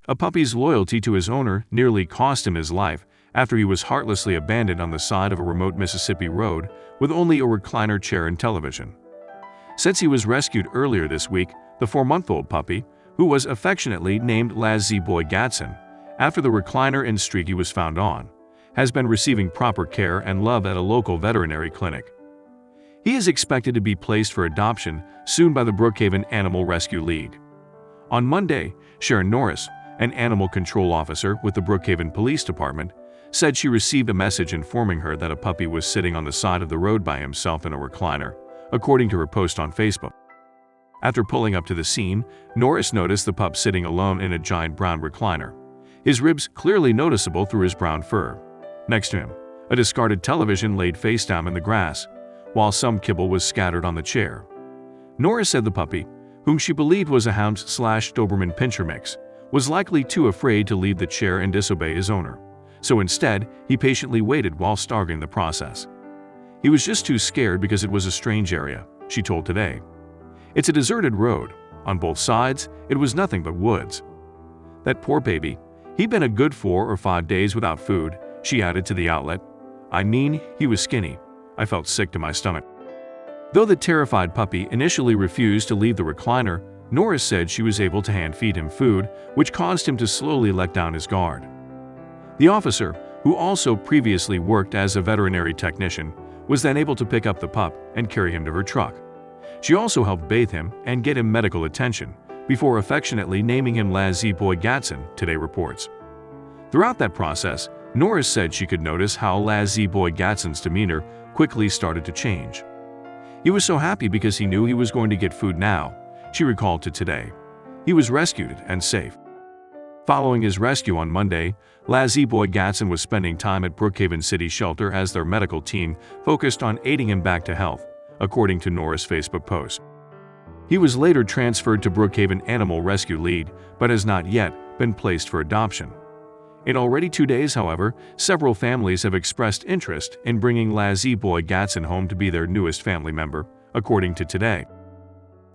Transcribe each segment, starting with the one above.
A puppy's loyalty to his owner nearly cost him his life after he was heartlessly abandoned on the side of a remote Mississippi road with only a recliner chair and television. Since he was rescued earlier this week, the 4-month-old puppy, who was affectionately named Lazzy Boy Gatson, after the recliner and street he was found on, has been receiving proper care and love at a local veterinary clinic. He is expected to be placed for adoption soon by the Brookhaven Animal Rescue League. On Monday, Sharon Norris, an animal control officer with the Brookhaven Police Department, said she received a message informing her that a puppy was sitting on the side of the road by himself in a recliner, according to her post on Facebook. After pulling up to the scene, Norris noticed the pup sitting alone in a giant brown recliner, his ribs clearly noticeable through his brown fur. Next to him, a discarded television laid face down in the grass, while some kibble was scattered on the chair. Norris said the puppy, whom she believed was a Hound/Doberman Pinscher mix, was likely too afraid to leave the chair and disobey his owner, so instead he patiently waited while starting the process. He was just too scared because it was a strange area, she told Today. It's a deserted road. On both sides, it was nothing but woods. That poor baby. He'd been a good 4 or 5 days without food, she added to the outlet. I mean, he was skinny. I felt sick to my stomach. Though the terrified puppy initially refused to leave the recliner, Norris said she was able to hand-feed him food, which caused him to slowly let down his guard. The officer, who also previously worked as a veterinary technician, was then able to pick up the pup and carry him to her truck. She also helped bathe him and get him medical attention, before affectionately naming him Lazzy Boy Gatson, Today reports. Throughout that process, Norris said she could notice how Lazzy Boy Gatson's demeanor quickly started to change. He was so happy because he knew he was going to get food now, she recalled to Today. He was rescued and safe. Following his rescue on Monday, Lazzy Boy Gatson was spending time at Brookhaven City Shelter as their medical team focused on aiding him back to health, according to Norris' Facebook post. He was later transferred to Brookhaven Animal Rescue League, but has not yet been placed for adoption. In already 2 days, however, several families have expressed interest in bringing Lazzy Boy Gatson home to be their newest family member, according to Today.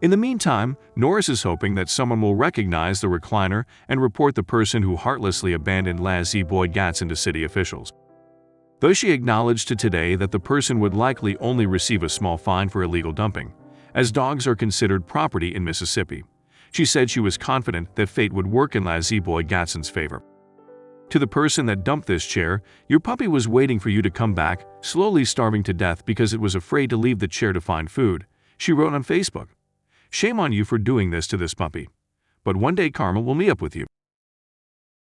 In the meantime, Norris is hoping that someone will recognize the recliner and report the person who heartlessly abandoned Lazzy Boy Gatson to city officials. Though she acknowledged to Today that the person would likely only receive a small fine for illegal dumping, as dogs are considered property in Mississippi, she said she was confident that fate would work in Lazzy Boy Gatson's favor. To the person that dumped this chair, your puppy was waiting for you to come back, slowly starving to death because it was afraid to leave the chair to find food, she wrote on Facebook. Shame on you for doing this to this puppy. But one day karma will meet up with you.